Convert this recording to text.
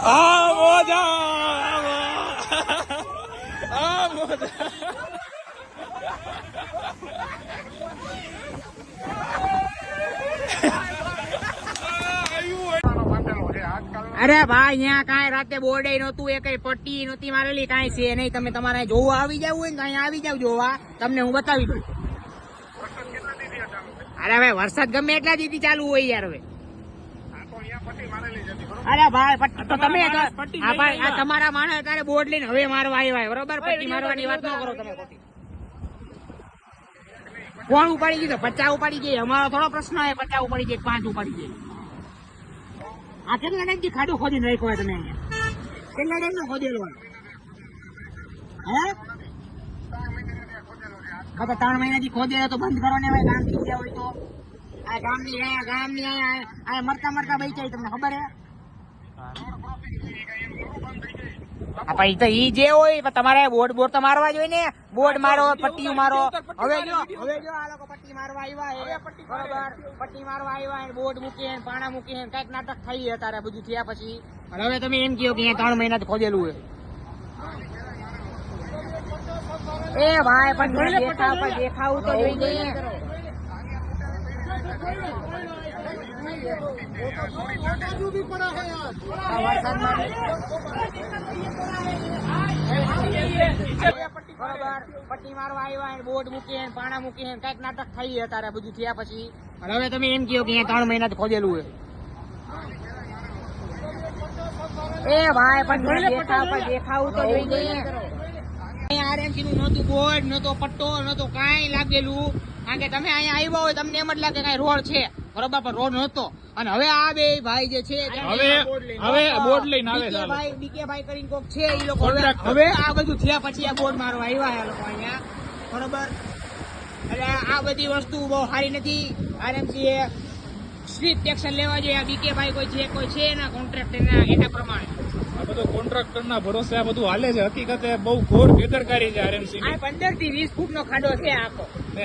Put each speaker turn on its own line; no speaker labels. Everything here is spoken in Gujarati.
અરે ભાઈ અહીંયા કાંઈ રાતે બોર્ડે નહોતું, એ કઈ પટ્ટી નહોતી મારેલી, કાંઈ છે નહીં. તમે તમારે જોવા આવી જવું હોય ને તો અહીંયા આવી જાવ જોવા, તમને હું બતાવી દઉં. અરે ભાઈ વરસાદ ગમે એટલા દીધી ચાલુ હોય યાર. હવે અરે ભાઈ પટ્ટી તો તમે આ તમારા માણસ તારે બોર્ડ લઈને હવે મારવા આવ્યા બરોબર. પટ્ટી મારવાની વાત ન કરો તમે. કોણ ઉપાડી ગયું? 50 ઉપાડી ગઈ. અમારો થોડો પ્રશ્ન હોય 50 ઉપાડી જાય 5 ઉપાડી જાય. આ કેટલા ટાઈમ થી ખાડો ખોદીને રાખ્યો તમે અહીંયા? કેટલા ટાઈમ નો ખોદેલો? હે 3 મહિનાથી ખોદેલો તો બંધ કરો ને ભાઈ. કામ થઈ ગયા હોય તો આ ગામની આ મરતા બચાઈ તમને ખબર હે? પછી તો ઈ જે હોય તમારે બોર્ડ તો મારવા જોઈએ ને. બોર્ડ મારો, પટ્ટી મારો. હવે જો આ લોકો પટ્ટી મારવા આવ્યા બરોબર. પટ્ટી મારવા આવ્યા, બોર્ડ મૂકીને પાણા મૂકીને કઈક નાટક થઈ અત્યારે બધું થયા પછી. હવે તમે એમ કહો કે 3 મહિના ખોદેલું હોય. એ ભાઈ પણ દેખાવું તો જોઈએ. પટ્ટી મારવા આવ્યા, બોર્ડ મૂકીને પાણા મૂકીને કઈક નાટક થઈ અત્યારે બધું થયા પછી. હવે તમે એમ કહો કે 3 મહિના ખોદેલું હોય. એ ભાઈ પણ દેખાવું તો જોઈએ. આરએમસી નું નહોતું બોર્ડ, નહોતો પટ્ટો, નહોતો કાંઈ લાગેલું. કારણ કે તમે અહીંયા આવ્યા હોય તમને એમ જ લાગે કઈ રોડ છે બરોબર, પણ રોડ નહોતો. અને હવે આ બે ભાઈ જે છે હવે બોર્ડ લઈને આવે બીકે ભાઈ કરીને કોક છે એ લોકો હવે આ બધું થયા પછી આ બોર્ડ મારવા આવ્યા લોકો અહીંયા બરોબર. એટલે આ બધી વસ્તુ બહુ સારી નથી. આરએમસી એ સ્ટ્રિક્ટ એક્શન લેવા જોઈએ. બીકે ભાઈ કોઈ છે એના કોન્ટ્રાક્ટર એના પ્રમાણે.
આ બધું કોન્ટ્રાક્ટર ના ભરોસે આ બધું હાલે છે. હકીકતે બહુ ઘોર બેદરકારી છે આરએમસી.
15 થી 20 ફૂટ નો ખાડો છે આખો.
હવે